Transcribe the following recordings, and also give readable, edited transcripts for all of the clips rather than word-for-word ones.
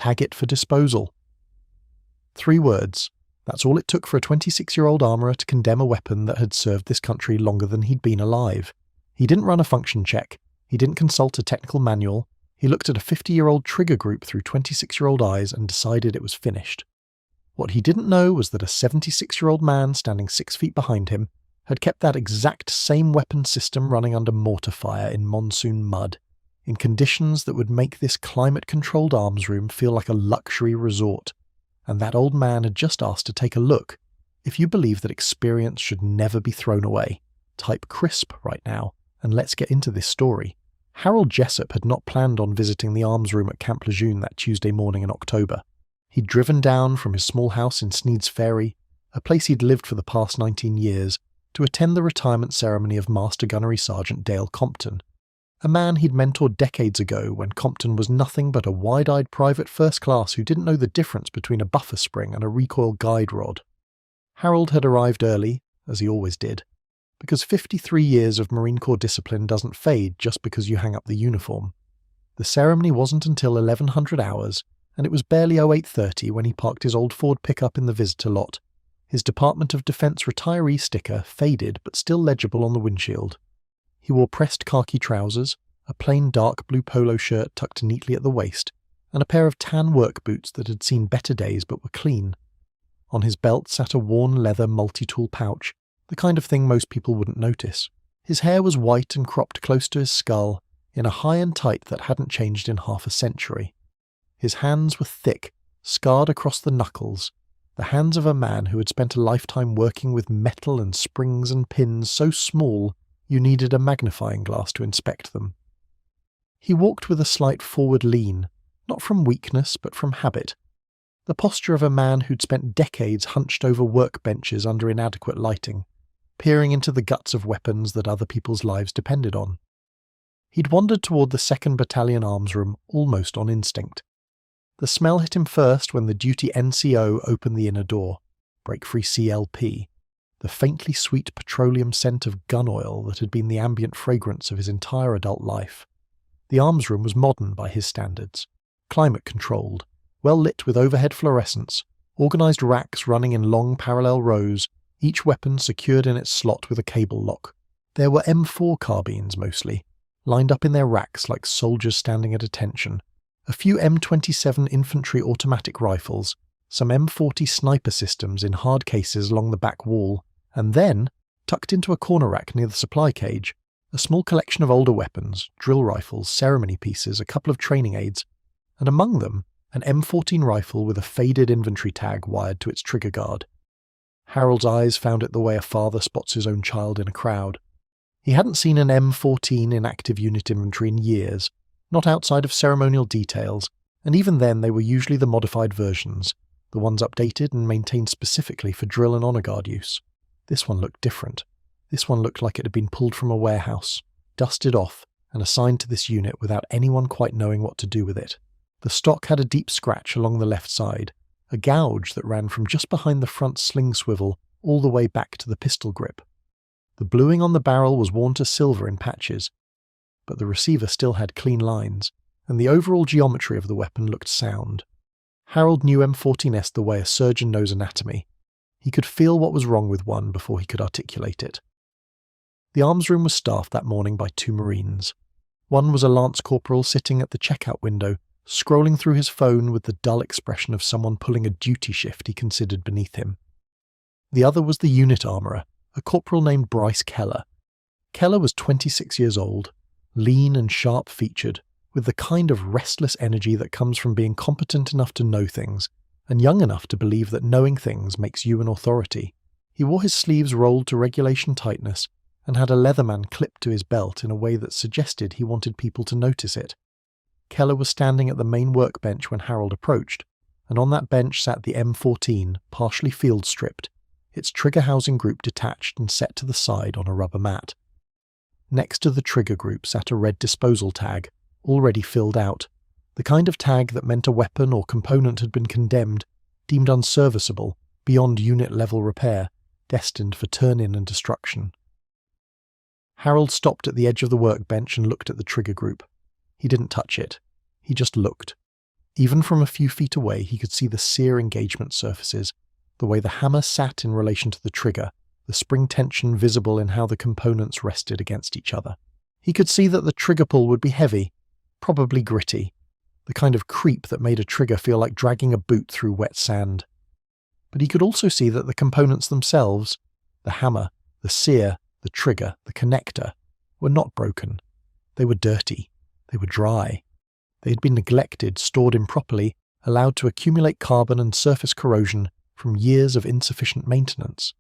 Tag it for disposal. 3 words. That's all it took for a 26-year-old armourer to condemn a weapon that had served this country longer than he'd been alive. He didn't run a function check. He didn't consult a technical manual. He looked at a 50-year-old trigger group through 26-year-old eyes and decided it was finished. What he didn't know was that a 76-year-old man standing 6 feet behind him had kept that exact same weapon system running under mortar fire in monsoon mud, in conditions that would make this climate-controlled arms room feel like a luxury resort. And that old man had just asked to take a look. If you believe that experience should never be thrown away, type CRISP right now, and let's get into this story. Harold Jessup had not planned on visiting the arms room at Camp Lejeune that Tuesday morning in October. He'd driven down from his small house in Sneed's Ferry, a place he'd lived for the past 19 years, to attend the retirement ceremony of Master Gunnery Sergeant Dale Compton, a man he'd mentored decades ago when Compton was nothing but a wide-eyed private first class who didn't know the difference between a buffer spring and a recoil guide rod. Harold had arrived early, as he always did, because 53 years of Marine Corps discipline doesn't fade just because you hang up the uniform. The ceremony wasn't until 1100 hours, and it was barely 08:30 when he parked his old Ford pickup in the visitor lot, his Department of Defense retiree sticker faded but still legible on the windshield. He wore pressed khaki trousers, a plain dark blue polo shirt tucked neatly at the waist, and a pair of tan work boots that had seen better days but were clean. On his belt sat a worn leather multi-tool pouch, the kind of thing most people wouldn't notice. His hair was white and cropped close to his skull, in a high and tight that hadn't changed in half a century. His hands were thick, scarred across the knuckles, the hands of a man who had spent a lifetime working with metal and springs and pins so small you needed a magnifying glass to inspect them. He walked with a slight forward lean, not from weakness but from habit, the posture of a man who'd spent decades hunched over workbenches under inadequate lighting, peering into the guts of weapons that other people's lives depended on. He'd wandered toward the 2nd Battalion arms room almost on instinct. The smell hit him first when the duty NCO opened the inner door, break-free CLP, the faintly sweet petroleum scent of gun oil that had been the ambient fragrance of his entire adult life. The arms room was modern by his standards, climate-controlled, well lit with overhead fluorescents, organised racks running in long parallel rows, each weapon secured in its slot with a cable lock. There were M4 carbines mostly, lined up in their racks like soldiers standing at attention, a few M27 infantry automatic rifles, some M40 sniper systems in hard cases along the back wall, and then, tucked into a corner rack near the supply cage, a small collection of older weapons, drill rifles, ceremony pieces, a couple of training aids, and among them, an M14 rifle with a faded inventory tag wired to its trigger guard. Harold's eyes found it the way a father spots his own child in a crowd. He hadn't seen an M14 in active unit inventory in years, not outside of ceremonial details, and even then they were usually the modified versions, the ones updated and maintained specifically for drill and honour guard use. This one looked different. This one looked like it had been pulled from a warehouse, dusted off, and assigned to this unit without anyone quite knowing what to do with it. The stock had a deep scratch along the left side, a gouge that ran from just behind the front sling swivel all the way back to the pistol grip. The bluing on the barrel was worn to silver in patches, but the receiver still had clean lines, and the overall geometry of the weapon looked sound. Harold knew M14S the way a surgeon knows anatomy. He could feel what was wrong with one before he could articulate it. The arms room was staffed that morning by 2 Marines. One was a Lance Corporal sitting at the checkout window, scrolling through his phone with the dull expression of someone pulling a duty shift he considered beneath him. The other was the unit armourer, a corporal named Bryce Keller. Keller was 26 years old, lean and sharp-featured, with the kind of restless energy that comes from being competent enough to know things, and young enough to believe that knowing things makes you an authority. He wore his sleeves rolled to regulation tightness, and had a Leatherman clipped to his belt in a way that suggested he wanted people to notice it. Keller was standing at the main workbench when Harold approached, and on that bench sat the M14, partially field-stripped, its trigger housing group detached and set to the side on a rubber mat. Next to the trigger group sat a red disposal tag, already filled out, the kind of tag that meant a weapon or component had been condemned, deemed unserviceable, beyond unit-level repair, destined for turn-in and destruction. Harold stopped at the edge of the workbench and looked at the trigger group. He didn't touch it. He just looked. Even from a few feet away, he could see the sear engagement surfaces, the way the hammer sat in relation to the trigger, the spring tension visible in how the components rested against each other. He could see that the trigger pull would be heavy, probably gritty, the kind of creep that made a trigger feel like dragging a boot through wet sand. But he could also see that the components themselves, the hammer, the sear, the trigger, the connector, were not broken. They were dirty. They were dry. They had been neglected, stored improperly, allowed to accumulate carbon and surface corrosion from years of insufficient maintenance.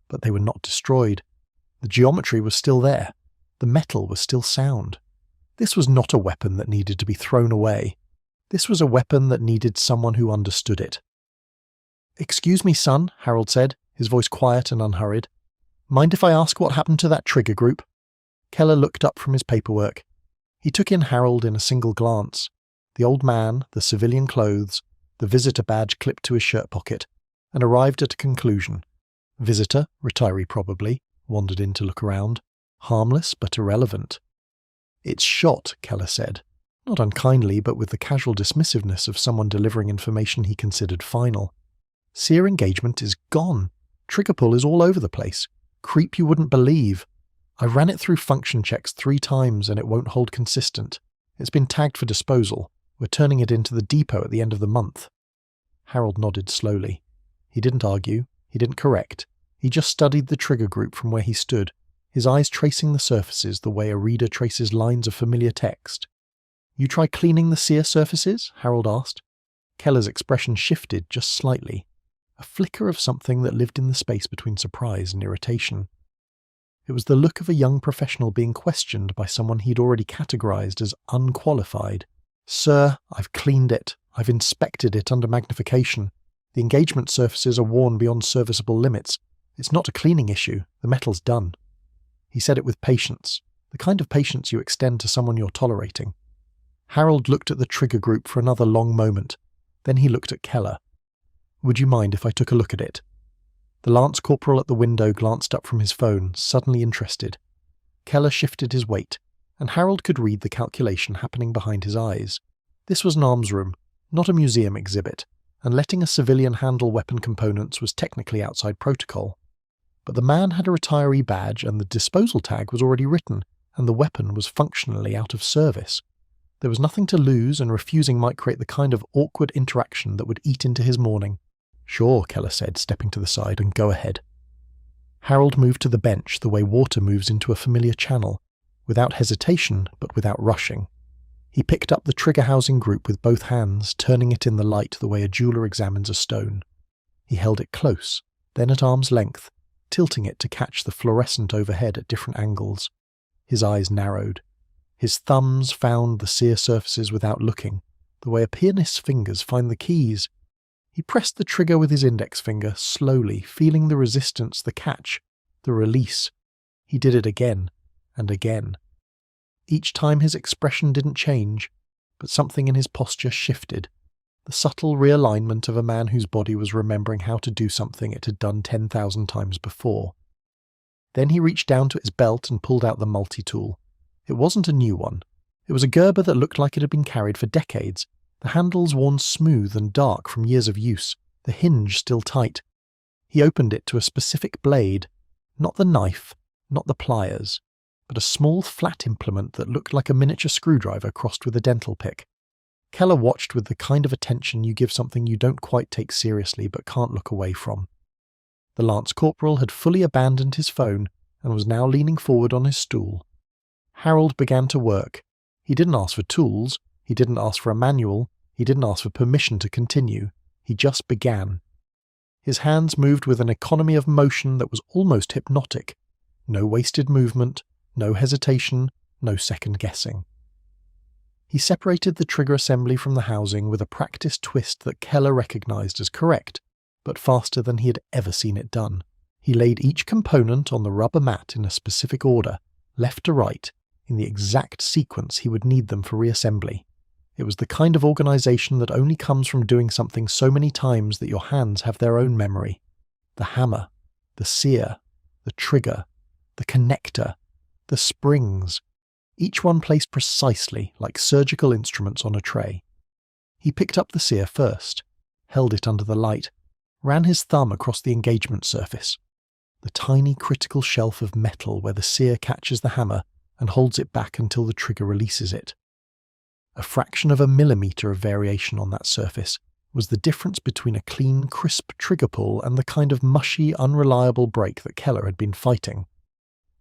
But they were not destroyed. The geometry was still there. The metal was still sound. This was not a weapon that needed to be thrown away. This was a weapon that needed someone who understood it. "Excuse me, son," Harold said, his voice quiet and unhurried. "Mind if I ask what happened to that trigger group?" Keller looked up from his paperwork. He took in Harold in a single glance. The old man, the civilian clothes, the visitor badge clipped to his shirt pocket, and arrived at a conclusion. Visitor, retiree probably, wandered in to look around. Harmless but irrelevant. "It's shot," Keller said, not unkindly but with the casual dismissiveness of someone delivering information he considered final. "Sear engagement is gone. Trigger pull is all over the place. Creep you wouldn't believe. I ran it through function checks 3 times and it won't hold consistent. It's been tagged for disposal. We're turning it into the depot at the end of the month." Harold nodded slowly. He didn't argue. He didn't correct. He just studied the trigger group from where he stood, his eyes tracing the surfaces the way a reader traces lines of familiar text. "You try cleaning the sear surfaces?" Harold asked. Keller's expression shifted just slightly, a flicker of something that lived in the space between surprise and irritation. It was the look of a young professional being questioned by someone he'd already categorized as unqualified. "Sir, I've cleaned it. I've inspected it under magnification. The engagement surfaces are worn beyond serviceable limits. It's not a cleaning issue. The metal's done." He said it with patience, the kind of patience you extend to someone you're tolerating. Harold looked at the trigger group for another long moment. Then he looked at Keller. "Would you mind if I took a look at it?" The lance corporal at the window glanced up from his phone, suddenly interested. Keller shifted his weight, and Harold could read the calculation happening behind his eyes. This was an arms room, not a museum exhibit, and letting a civilian handle weapon components was technically outside protocol. But the man had a retiree badge and the disposal tag was already written, and the weapon was functionally out of service. There was nothing to lose, and refusing might create the kind of awkward interaction that would eat into his morning. "Sure," Keller said, stepping to the side, "and go ahead." Harold moved to the bench the way water moves into a familiar channel, without hesitation but without rushing. He picked up the trigger housing group with both hands, turning it in the light the way a jeweler examines a stone. He held it close, then at arm's length, tilting it to catch the fluorescent overhead at different angles. His eyes narrowed. His thumbs found the sear surfaces without looking, the way a pianist's fingers find the keys. He pressed the trigger with his index finger, slowly, feeling the resistance, the catch, the release. He did it again, and again. Each time his expression didn't change, but something in his posture shifted, the subtle realignment of a man whose body was remembering how to do something it had done 10,000 times before. Then he reached down to his belt and pulled out the multi-tool. It wasn't a new one. It was a Gerber that looked like it had been carried for decades, the handles worn smooth and dark from years of use, the hinge still tight. He opened it to a specific blade, not the knife, not the pliers, but a small flat implement that looked like a miniature screwdriver crossed with a dental pick. Keller watched with the kind of attention you give something you don't quite take seriously but can't look away from. The lance corporal had fully abandoned his phone and was now leaning forward on his stool. Harold began to work. He didn't ask for tools, he didn't ask for a manual, he didn't ask for permission to continue. He just began. His hands moved with an economy of motion that was almost hypnotic. No wasted movement, no hesitation, no second guessing. He separated the trigger assembly from the housing with a practiced twist that Keller recognized as correct, but faster than he had ever seen it done. He laid each component on the rubber mat in a specific order, left to right, in the exact sequence he would need them for reassembly. It was the kind of organization that only comes from doing something so many times that your hands have their own memory. The hammer, the sear, the trigger, the connector, the springs, each one placed precisely like surgical instruments on a tray. He picked up the sear first, held it under the light, ran his thumb across the engagement surface, the tiny critical shelf of metal where the sear catches the hammer and holds it back until the trigger releases it. A fraction of a millimetre of variation on that surface was the difference between a clean, crisp trigger pull and the kind of mushy, unreliable break that Keller had been fighting.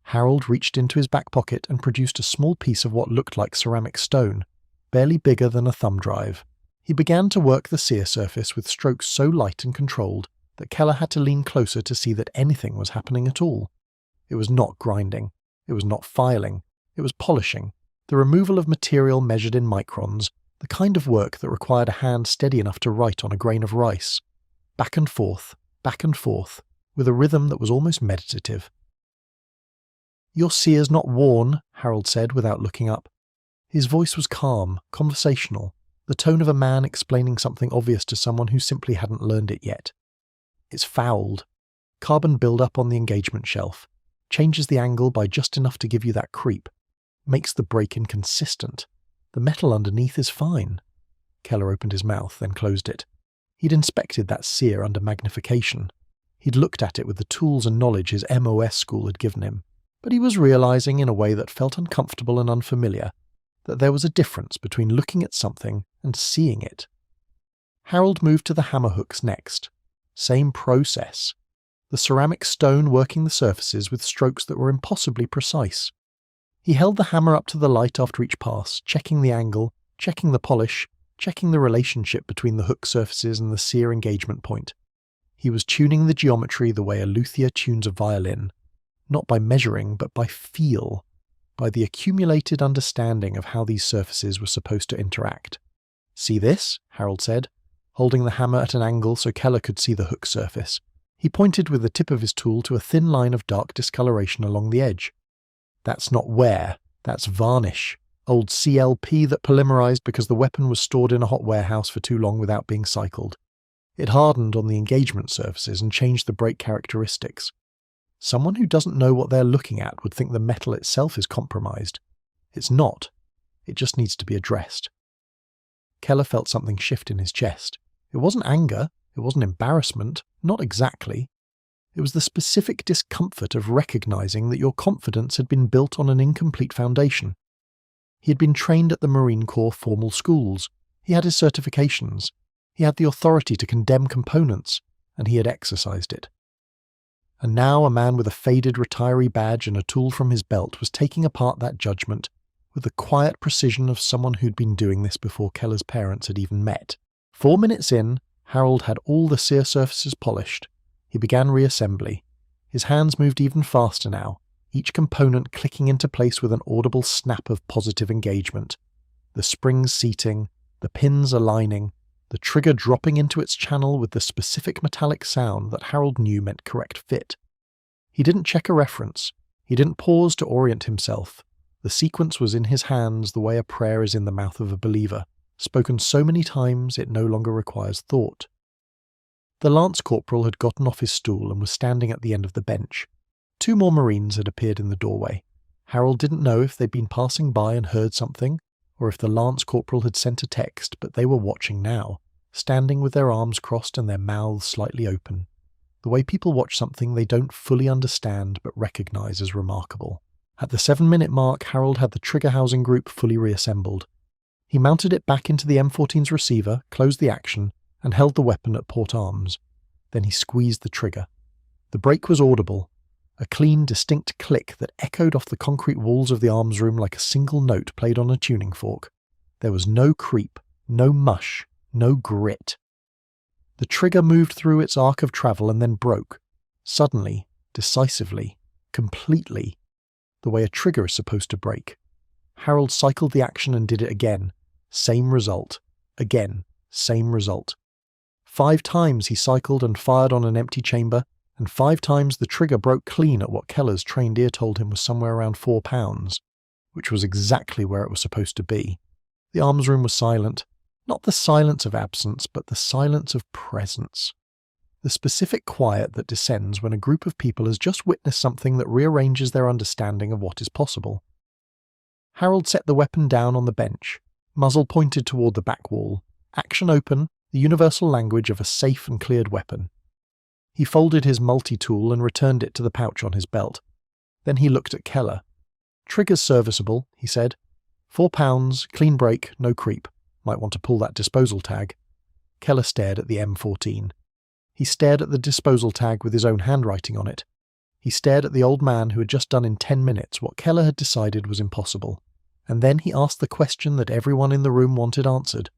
Harold reached into his back pocket and produced a small piece of what looked like ceramic stone, barely bigger than a thumb drive. He began to work the sear surface with strokes so light and controlled that Keller had to lean closer to see that anything was happening at all. It was not grinding. It was not filing. It was polishing. The removal of material measured in microns, the kind of work that required a hand steady enough to write on a grain of rice. Back and forth, with a rhythm that was almost meditative. "Your sear's not worn," Harold said without looking up. His voice was calm, conversational, the tone of a man explaining something obvious to someone who simply hadn't learned it yet. "It's fouled. Carbon build-up on the engagement shelf. Changes the angle by just enough to give you that creep. Makes the break inconsistent. The metal underneath is fine." Keller opened his mouth, then closed it. He'd inspected that sear under magnification. He'd looked at it with the tools and knowledge his MOS school had given him. But he was realizing in a way that felt uncomfortable and unfamiliar that there was a difference between looking at something and seeing it. Harold moved to the hammer hooks next. Same process. The ceramic stone working the surfaces with strokes that were impossibly precise. He held the hammer up to the light after each pass, checking the angle, checking the polish, checking the relationship between the hook surfaces and the sear engagement point. He was tuning the geometry the way a luthier tunes a violin, not by measuring but by feel, by the accumulated understanding of how these surfaces were supposed to interact. "See this?" Harold said, holding the hammer at an angle so Keller could see the hook surface. He pointed with the tip of his tool to a thin line of dark discoloration along the edge. "That's not wear, that's varnish. Old CLP that polymerized because the weapon was stored in a hot warehouse for too long without being cycled. It hardened on the engagement surfaces and changed the break characteristics. Someone who doesn't know what they're looking at would think the metal itself is compromised. It's not. It just needs to be addressed." Keller felt something shift in his chest. It wasn't anger. It wasn't embarrassment. Not exactly. It was the specific discomfort of recognizing that your confidence had been built on an incomplete foundation. He had been trained at the Marine Corps formal schools. He had his certifications. He had the authority to condemn components, and he had exercised it. And now a man with a faded retiree badge and a tool from his belt was taking apart that judgment with the quiet precision of someone who'd been doing this before Keller's parents had even met. 4 minutes in, Harold had all the sear surfaces polished. He began reassembly. His hands moved even faster now, each component clicking into place with an audible snap of positive engagement. The springs seating, the pins aligning, the trigger dropping into its channel with the specific metallic sound that Harold knew meant correct fit. He didn't check a reference. He didn't pause to orient himself. The sequence was in his hands the way a prayer is in the mouth of a believer, spoken so many times it no longer requires thought. The lance corporal had gotten off his stool and was standing at the end of the bench. 2 more Marines had appeared in the doorway. Harold didn't know if they'd been passing by and heard something, or if the lance corporal had sent a text, but they were watching now, standing with their arms crossed and their mouths slightly open, the way people watch something they don't fully understand but recognize as remarkable. At the 7-minute mark, Harold had the trigger housing group fully reassembled. He mounted it back into the M14's receiver, closed the action, and held the weapon at port arms. Then he squeezed the trigger. The break was audible, a clean, distinct click that echoed off the concrete walls of the arms room like a single note played on a tuning fork. There was no creep, no mush, no grit. The trigger moved through its arc of travel and then broke, suddenly, decisively, completely, the way a trigger is supposed to break. Harold cycled the action and did it again. Same result. Again, same result. 5 times he cycled and fired on an empty chamber, and 5 times the trigger broke clean at what Keller's trained ear told him was somewhere around 4 pounds, which was exactly where it was supposed to be. The arms room was silent. Not the silence of absence, but the silence of presence. The specific quiet that descends when a group of people has just witnessed something that rearranges their understanding of what is possible. Harold set the weapon down on the bench, muzzle pointed toward the back wall, Action open, the universal language of a safe and cleared weapon. He folded his multi-tool and returned it to the pouch on his belt. Then he looked at Keller. "Trigger's serviceable," he said. £4, clean break, no creep. Might want to pull that disposal tag. Keller stared at the M14. He stared at the disposal tag with his own handwriting on it. He stared at the old man who had just done in 10 minutes what Keller had decided was impossible. And then he asked the question that everyone in the room wanted answered.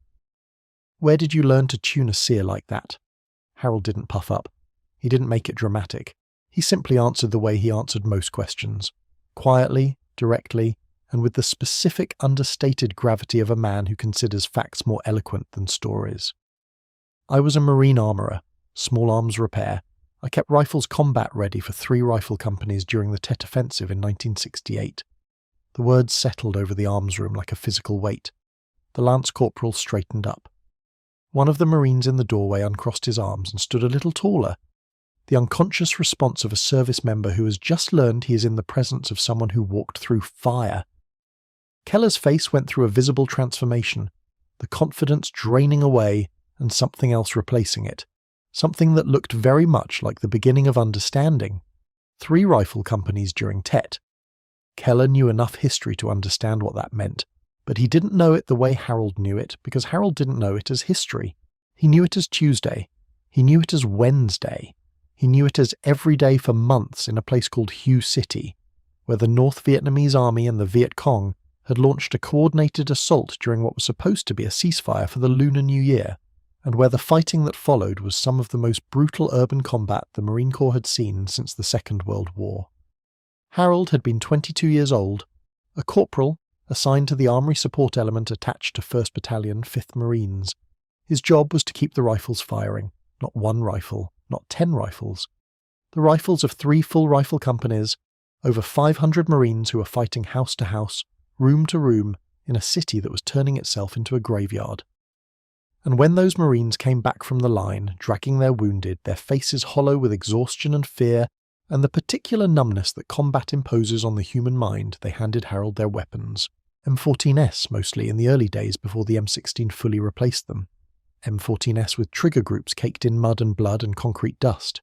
"Where did you learn to tune a sear like that?" Harold didn't puff up. He didn't make it dramatic. He simply answered the way he answered most questions. Quietly, directly, and with the specific understated gravity of a man who considers facts more eloquent than stories. "I was a Marine armourer, small arms repair. I kept rifles combat ready for 3 rifle companies during the Tet Offensive in 1968. The words settled over the arms room like a physical weight. The lance corporal straightened up. One of the Marines in the doorway uncrossed his arms and stood a little taller. The unconscious response of a service member who has just learned he is in the presence of someone who walked through fire. Keller's face went through a visible transformation, the confidence draining away and something else replacing it. Something that looked very much like the beginning of understanding. 3 rifle companies during Tet. Keller knew enough history to understand what that meant, but he didn't know it the way Harold knew it because Harold didn't know it as history. He knew it as Tuesday. He knew it as Wednesday. He knew it as every day for months in a place called Hue City, where the North Vietnamese army and the Viet Cong had launched a coordinated assault during what was supposed to be a ceasefire for the Lunar New Year, and where the fighting that followed was some of the most brutal urban combat the Marine Corps had seen since the Second World War. Harold had been 22 years old, a corporal assigned to the armory support element attached to 1st Battalion, 5th Marines. His job was to keep the rifles firing, not 1 rifle, not 10 rifles. The rifles of 3 full rifle companies, over 500 Marines who were fighting house to house, room to room, in a city that was turning itself into a graveyard. And when those Marines came back from the line, dragging their wounded, their faces hollow with exhaustion and fear, and the particular numbness that combat imposes on the human mind, they handed Harold their weapons. M14s mostly in the early days before the M16 fully replaced them. M14s with trigger groups caked in mud and blood and concrete dust.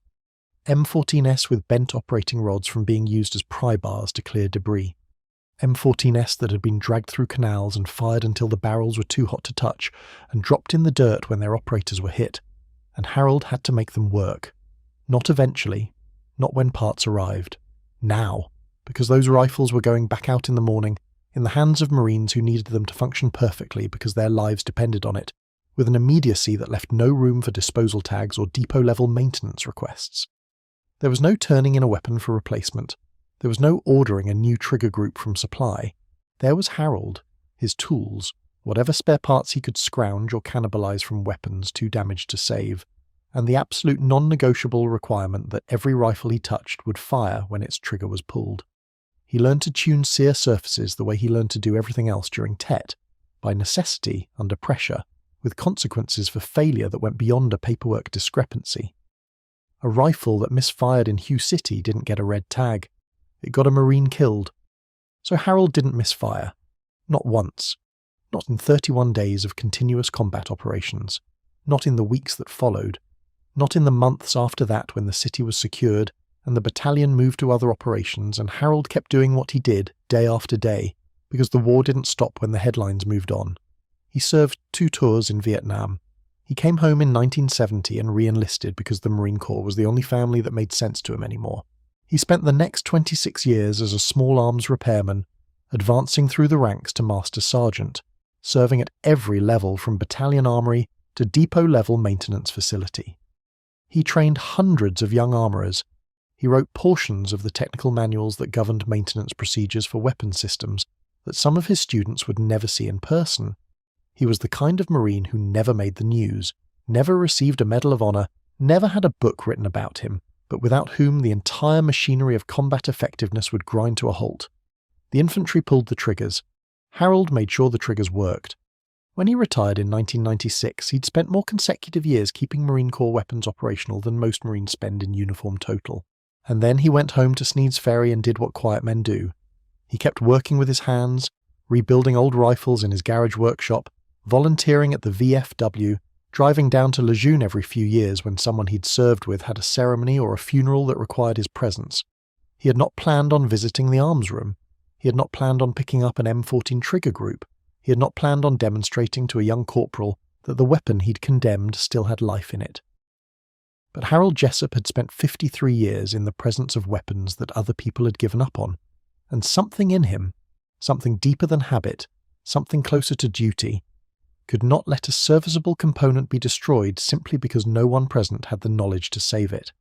M14s with bent operating rods from being used as pry bars to clear debris. M14s that had been dragged through canals and fired until the barrels were too hot to touch and dropped in the dirt when their operators were hit. And Harold had to make them work. Not eventually, not when parts arrived. Now, because those rifles were going back out in the morning, in the hands of Marines who needed them to function perfectly because their lives depended on it, with an immediacy that left no room for disposal tags or depot-level maintenance requests. There was no turning in a weapon for replacement. There was no ordering a new trigger group from supply. There was Harold, his tools, whatever spare parts he could scrounge or cannibalize from weapons too damaged to save, and the absolute non-negotiable requirement that every rifle he touched would fire when its trigger was pulled. He learned to tune sear surfaces the way he learned to do everything else during Tet, by necessity, under pressure, with consequences for failure that went beyond a paperwork discrepancy. A rifle that misfired in Hue City didn't get a red tag. It got a Marine killed. So Harold didn't misfire. Not once. Not in 31 days of continuous combat operations. Not in the weeks that followed. Not in the months after that when the city was secured and the battalion moved to other operations and Harold kept doing what he did day after day because the war didn't stop when the headlines moved on. He served 2 tours in Vietnam. He came home in 1970 and re-enlisted because the Marine Corps was the only family that made sense to him anymore. He spent the next 26 years as a small arms repairman, advancing through the ranks to Master Sergeant, serving at every level from battalion armory to depot-level maintenance facility. He trained hundreds of young armourers. He wrote portions of the technical manuals that governed maintenance procedures for weapon systems that some of his students would never see in person. He was the kind of Marine who never made the news, never received a Medal of Honor, never had a book written about him, but without whom the entire machinery of combat effectiveness would grind to a halt. The infantry pulled the triggers. Harold made sure the triggers worked. When he retired in 1996, he'd spent more consecutive years keeping Marine Corps weapons operational than most Marines spend in uniform total. And then he went home to Sneed's Ferry and did what quiet men do. He kept working with his hands, rebuilding old rifles in his garage workshop, volunteering at the VFW, driving down to Lejeune every few years when someone he'd served with had a ceremony or a funeral that required his presence. He had not planned on visiting the arms room. He had not planned on picking up an M14 trigger group. He had not planned on demonstrating to a young corporal that the weapon he'd condemned still had life in it. But Harold Jessup had spent 53 years in the presence of weapons that other people had given up on, and something in him, something deeper than habit, something closer to duty, could not let a serviceable component be destroyed simply because no one present had the knowledge to save it.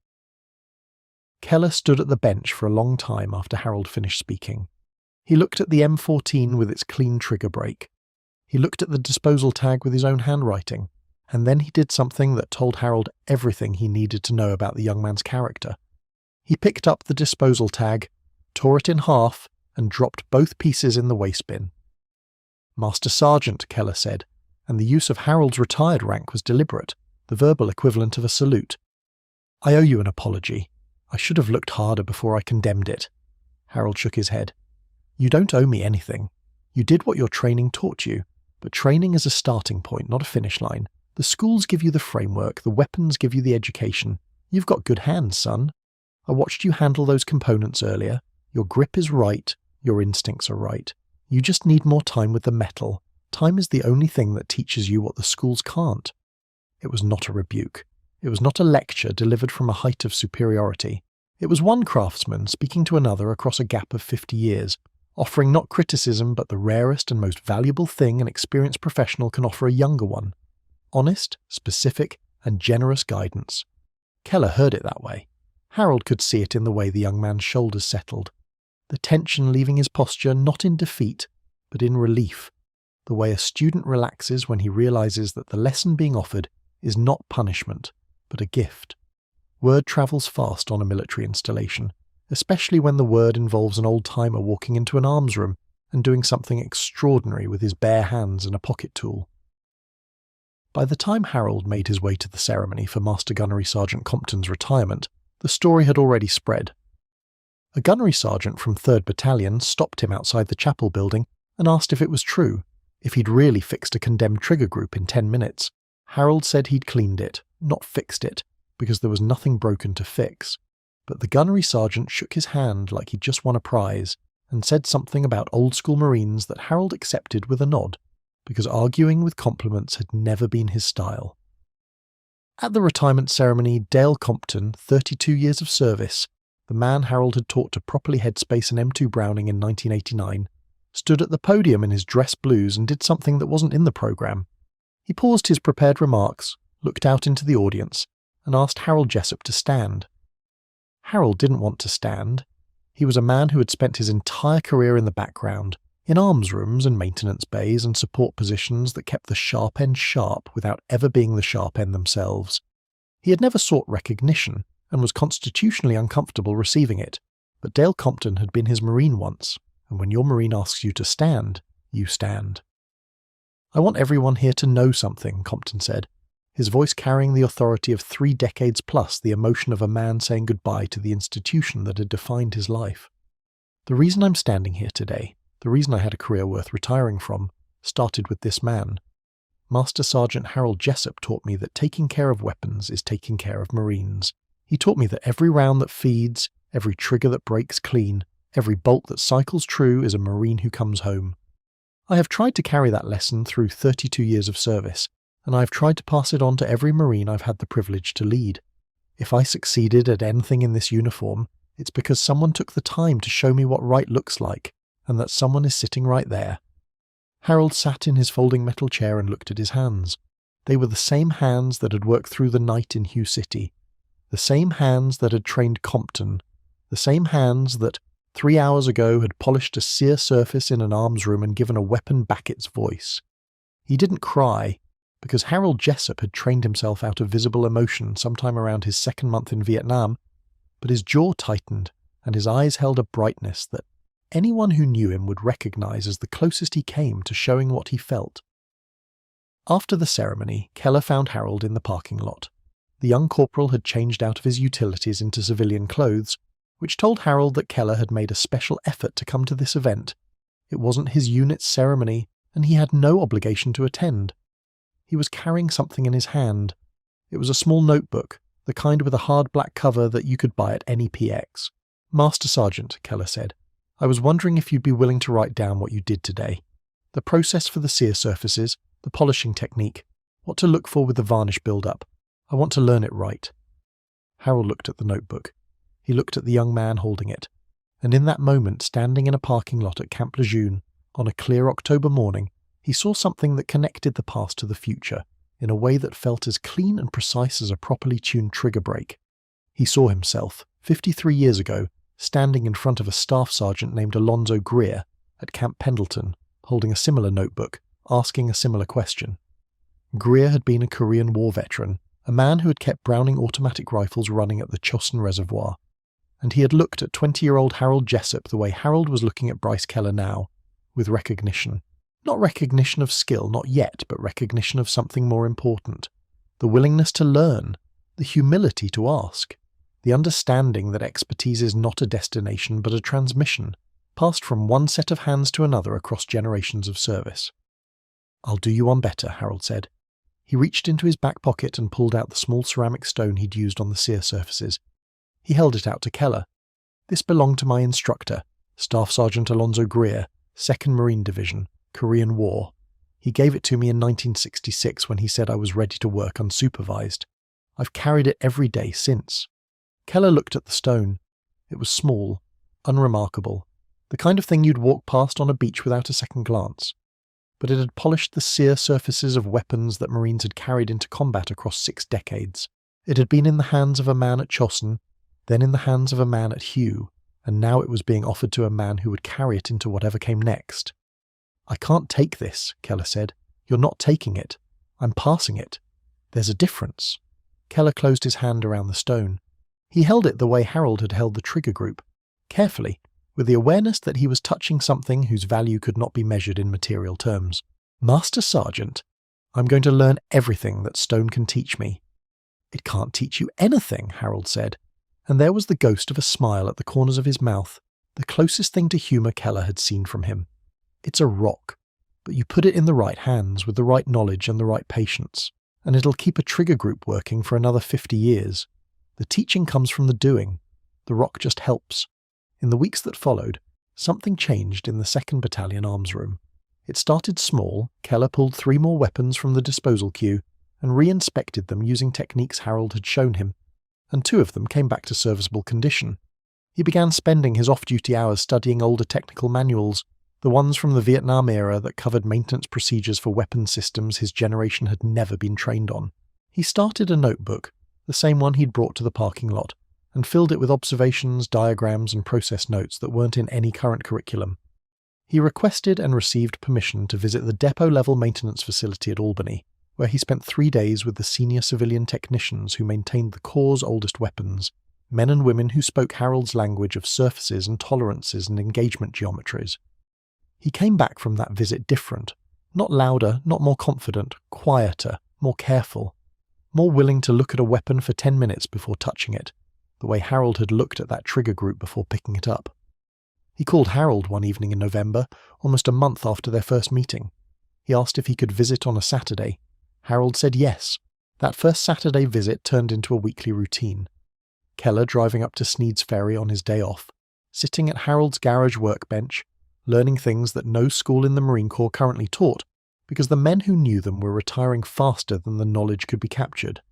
Keller stood at the bench for a long time after Harold finished speaking. He looked at the M14 with its clean trigger break. He looked at the disposal tag with his own handwriting, and then he did something that told Harold everything he needed to know about the young man's character. He picked up the disposal tag, tore it in half, and dropped both pieces in the waste bin. "Master Sergeant," Keller said, and the use of Harold's retired rank was deliberate, the verbal equivalent of a salute. "I owe you an apology. I should have looked harder before I condemned it." Harold shook his head. "You don't owe me anything. You did what your training taught you, but training is a starting point, not a finish line. The schools give you the framework, the weapons give you the education. You've got good hands, son. I watched you handle those components earlier. Your grip is right, your instincts are right. You just need more time with the metal. Time is the only thing that teaches you what the schools can't." It was not a rebuke. It was not a lecture delivered from a height of superiority. It was one craftsman speaking to another across a gap of 50 years, offering not criticism but the rarest and most valuable thing an experienced professional can offer a younger one: honest, specific, and generous guidance. Keller heard it that way. Harold could see it in the way the young man's shoulders settled, the tension leaving his posture not in defeat, but in relief, the way a student relaxes when he realizes that the lesson being offered is not punishment, but a gift. Word travels fast on a military installation, especially when the word involves an old-timer walking into an arms room and doing something extraordinary with his bare hands and a pocket tool. By the time Harold made his way to the ceremony for Master Gunnery Sergeant Compton's retirement, the story had already spread. A gunnery sergeant from 3rd Battalion stopped him outside the chapel building and asked if it was true, if he'd really fixed a condemned trigger group in 10 minutes. Harold said he'd cleaned it, not fixed it, because there was nothing broken to fix. But the gunnery sergeant shook his hand like he'd just won a prize, and said something about old-school Marines that Harold accepted with a nod, because arguing with compliments had never been his style. At the retirement ceremony, Dale Compton, 32 years of service, the man Harold had taught to properly headspace an M2 Browning in 1989, stood at the podium in his dress blues and did something that wasn't in the programme. He paused his prepared remarks, looked out into the audience, and asked Harold Jessup to stand. Harold didn't want to stand. He was a man who had spent his entire career in the background, in arms rooms and maintenance bays and support positions that kept the sharp end sharp without ever being the sharp end themselves. He had never sought recognition and was constitutionally uncomfortable receiving it, but Dale Compton had been his Marine once, and when your Marine asks you to stand, you stand. "I want everyone here to know something," Compton said, his voice carrying the authority of 3 decades plus the emotion of a man saying goodbye to the institution that had defined his life. "The reason I'm standing here today, the reason I had a career worth retiring from, started with this man. Master Sergeant Harold Jessup taught me that taking care of weapons is taking care of Marines. He taught me that every round that feeds, every trigger that breaks clean, every bolt that cycles true is a Marine who comes home. I have tried to carry that lesson through 32 years of service, and I have tried to pass it on to every Marine I've had the privilege to lead. If I succeeded at anything in this uniform, it's because someone took the time to show me what right looks like, and that someone is sitting right there." Harold sat in his folding metal chair and looked at his hands. They were the same hands that had worked through the night in Hugh City, the same hands that had trained Compton, the same hands that 3 hours ago had polished a sear surface in an arms room and given a weapon back its voice. He didn't cry, because Harold Jessup had trained himself out of visible emotion sometime around his 2nd month in Vietnam, but his jaw tightened and his eyes held a brightness that anyone who knew him would recognize as the closest he came to showing what he felt. After the ceremony, Keller found Harold in the parking lot. The young corporal had changed out of his utilities into civilian clothes, which told Harold that Keller had made a special effort to come to this event. It wasn't his unit's ceremony, and he had no obligation to attend. He was carrying something in his hand. It was a small notebook, the kind with a hard black cover that you could buy at any PX. "Master Sergeant," Keller said, "I was wondering if you'd be willing to write down what you did today. The process for the sear surfaces, the polishing technique, what to look for with the varnish build-up. I want to learn it right." Harold looked at the notebook. He looked at the young man holding it. And in that moment, standing in a parking lot at Camp Lejeune, on a clear October morning, he saw something that connected the past to the future, in a way that felt as clean and precise as a properly tuned trigger brake. He saw himself, 53 years ago, standing in front of a staff sergeant named Alonzo Greer at Camp Pendleton, holding a similar notebook, asking a similar question. Greer had been a Korean War veteran, a man who had kept Browning automatic rifles running at the Chosin Reservoir, and he had looked at 20-year-old Harold Jessup the way Harold was looking at Bryce Keller now, with recognition. Not recognition of skill, not yet, but recognition of something more important. The willingness to learn, the humility to ask, the understanding that expertise is not a destination but a transmission, passed from one set of hands to another across generations of service. "I'll do you one better," Harold said. He reached into his back pocket and pulled out the small ceramic stone he'd used on the sear surfaces. He held it out to Keller. "This belonged to my instructor, Staff Sergeant Alonzo Greer, 2nd Marine Division, Korean War. He gave it to me in 1966 when he said I was ready to work unsupervised. I've carried it every day since." Keller looked at the stone. It was small, unremarkable, the kind of thing you'd walk past on a beach without a second glance. But it had polished the sear surfaces of weapons that Marines had carried into combat across 6 decades. It had been in the hands of a man at Chosin, then in the hands of a man at Hugh, and now it was being offered to a man who would carry it into whatever came next. "I can't take this," Keller said. "You're not taking it. I'm passing it. There's a difference." Keller closed his hand around the stone. He held it the way Harold had held the trigger group, carefully, with the awareness that he was touching something whose value could not be measured in material terms. "Master Sergeant, I'm going to learn everything that stone can teach me." "It can't teach you anything," Harold said, and there was the ghost of a smile at the corners of his mouth, the closest thing to humour Keller had seen from him. "It's a rock, but you put it in the right hands with the right knowledge and the right patience, and it'll keep a trigger group working for another 50 years. The teaching comes from the doing. The rock just helps." In the weeks that followed, something changed in the 2nd Battalion arms room. It started small. Keller pulled 3 more weapons from the disposal queue and re-inspected them using techniques Harold had shown him, and 2 of them came back to serviceable condition. He began spending his off-duty hours studying older technical manuals, the ones from the Vietnam era that covered maintenance procedures for weapon systems his generation had never been trained on. He started a notebook, the same one he'd brought to the parking lot, and filled it with observations, diagrams, and process notes that weren't in any current curriculum. He requested and received permission to visit the depot-level maintenance facility at Albany, where he spent 3 days with the senior civilian technicians who maintained the Corps' oldest weapons, men and women who spoke Harold's language of surfaces and tolerances and engagement geometries. He came back from that visit different, not louder, not more confident, quieter, more careful, more willing to look at a weapon for 10 minutes before touching it, the way Harold had looked at that trigger group before picking it up. He called Harold one evening in November, almost a month after their first meeting. He asked if he could visit on a Saturday. Harold said yes. That first Saturday visit turned into a weekly routine. Keller driving up to Sneed's Ferry on his day off, sitting at Harold's garage workbench, learning things that no school in the Marine Corps currently taught, because the men who knew them were retiring faster than the knowledge could be captured.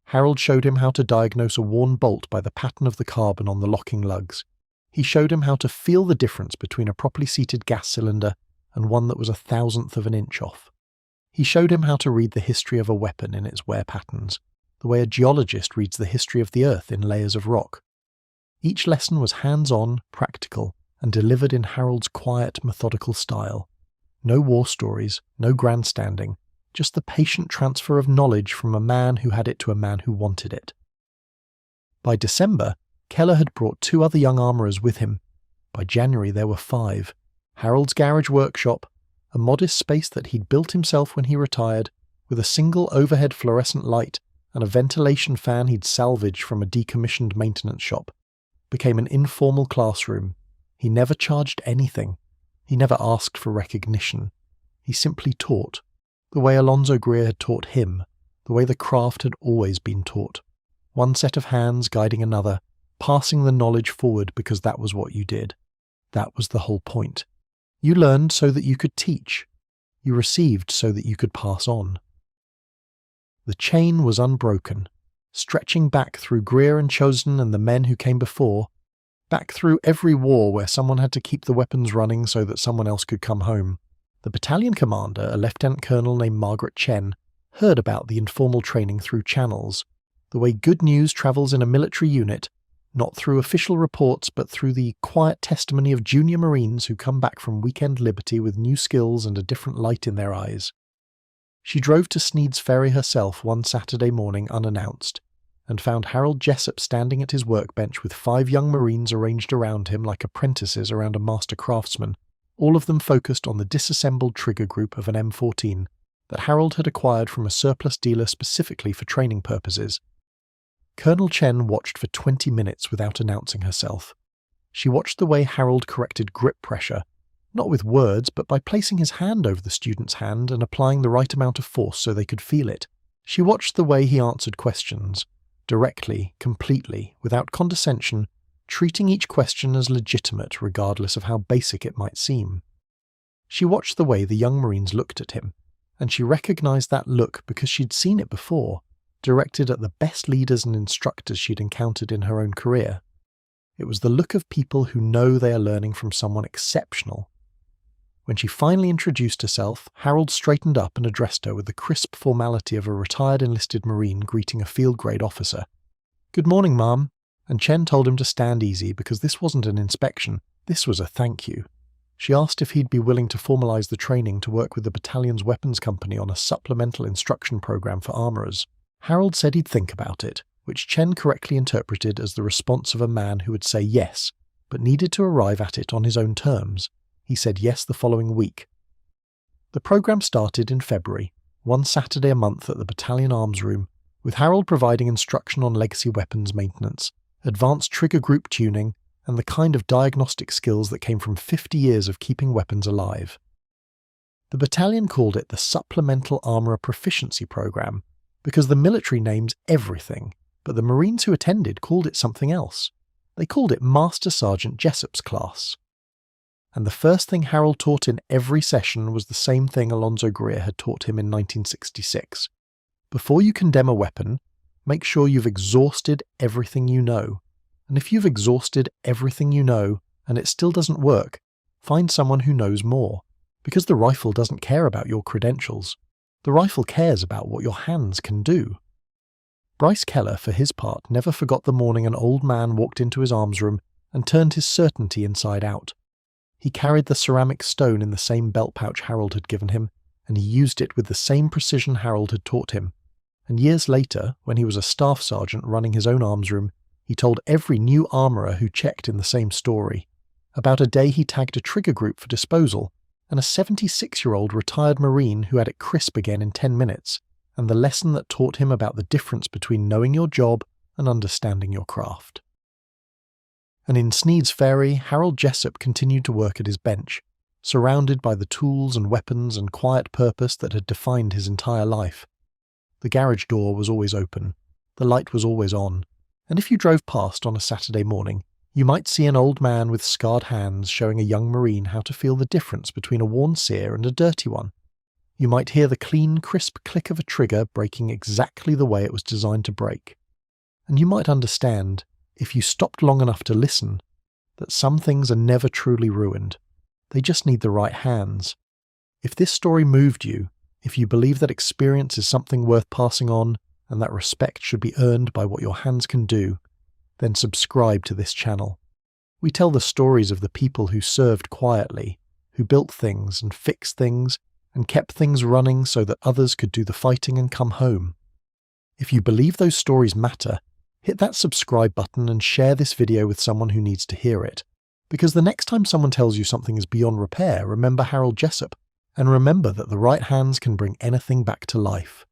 Harold showed him how to diagnose a worn bolt by the pattern of the carbon on the locking lugs. He showed him how to feel the difference between a properly seated gas cylinder and one that was 1/1000th of an inch off. He showed him how to read the history of a weapon in its wear patterns, the way a geologist reads the history of the Earth in layers of rock. Each lesson was hands-on, practical, and delivered in Harold's quiet, methodical style. No war stories, no grandstanding, just the patient transfer of knowledge from a man who had it to a man who wanted it. By December, Keller had brought 2 other young armourers with him. By January there were 5. Harold's garage workshop, a modest space that he'd built himself when he retired, with a single overhead fluorescent light and a ventilation fan he'd salvaged from a decommissioned maintenance shop, became an informal classroom. He never charged anything. He never asked for recognition. He simply taught, the way Alonzo Greer had taught him, the way the craft had always been taught. One set of hands guiding another, passing the knowledge forward because that was what you did. That was the whole point. You learned so that you could teach. You received so that you could pass on. The chain was unbroken, stretching back through Greer and Chosen and the men who came before, back through every war where someone had to keep the weapons running so that someone else could come home. The battalion commander, a lieutenant colonel named Margaret Chen, heard about the informal training through channels, the way good news travels in a military unit, not through official reports but through the quiet testimony of junior Marines who come back from weekend liberty with new skills and a different light in their eyes. She drove to Sneed's Ferry herself one Saturday morning unannounced, and found Harold Jessup standing at his workbench with 5 young Marines arranged around him like apprentices around a master craftsman, all of them focused on the disassembled trigger group of an M14 that Harold had acquired from a surplus dealer specifically for training purposes. Colonel Chen watched for 20 minutes without announcing herself. She watched the way Harold corrected grip pressure, not with words but by placing his hand over the student's hand and applying the right amount of force so they could feel it. She watched the way he answered questions, directly, completely, without condescension, treating each question as legitimate regardless of how basic it might seem. She watched the way the young Marines looked at him, and she recognized that look because she'd seen it before, directed at the best leaders and instructors she'd encountered in her own career. It was the look of people who know they are learning from someone exceptional. When she finally introduced herself, Harold straightened up and addressed her with the crisp formality of a retired enlisted Marine greeting a field-grade officer. "Good morning, ma'am," and Chen told him to stand easy because this wasn't an inspection, this was a thank you. She asked if he'd be willing to formalise the training to work with the battalion's weapons company on a supplemental instruction program for armourers. Harold said he'd think about it, which Chen correctly interpreted as the response of a man who would say yes, but needed to arrive at it on his own terms. He said yes the following week. The program started in February, one Saturday a month at the battalion arms room, with Harold providing instruction on legacy weapons maintenance, advanced trigger group tuning, and the kind of diagnostic skills that came from 50 years of keeping weapons alive. The battalion called it the Supplemental Armourer Proficiency Program, because the military names everything, but the Marines who attended called it something else. They called it Master Sergeant Jessup's class. And the first thing Harold taught in every session was the same thing Alonzo Greer had taught him in 1966. Before you condemn a weapon, make sure you've exhausted everything you know. And if you've exhausted everything you know, and it still doesn't work, find someone who knows more. Because the rifle doesn't care about your credentials. The rifle cares about what your hands can do. Bryce Keller, for his part, never forgot the morning an old man walked into his arms room and turned his certainty inside out. He carried the ceramic stone in the same belt pouch Harold had given him, and he used it with the same precision Harold had taught him. And years later, when he was a staff sergeant running his own arms room, he told every new armourer who checked in the same story. About a day he tagged a trigger group for disposal, and a 76-year-old retired Marine who had it crisp again in 10 minutes, and the lesson that taught him about the difference between knowing your job and understanding your craft. And in Sneed's Ferry, Harold Jessup continued to work at his bench, surrounded by the tools and weapons and quiet purpose that had defined his entire life. The garage door was always open, the light was always on, and if you drove past on a Saturday morning, you might see an old man with scarred hands showing a young Marine how to feel the difference between a worn sear and a dirty one. You might hear the clean, crisp click of a trigger breaking exactly the way it was designed to break. And you might understand, if you stopped long enough to listen, that some things are never truly ruined. They just need the right hands. If this story moved you, if you believe that experience is something worth passing on, and that respect should be earned by what your hands can do, then subscribe to this channel. We tell the stories of the people who served quietly, who built things and fixed things and kept things running so that others could do the fighting and come home. If you believe those stories matter, hit that subscribe button and share this video with someone who needs to hear it. Because the next time someone tells you something is beyond repair, remember Harold Jessup, and remember that the right hands can bring anything back to life.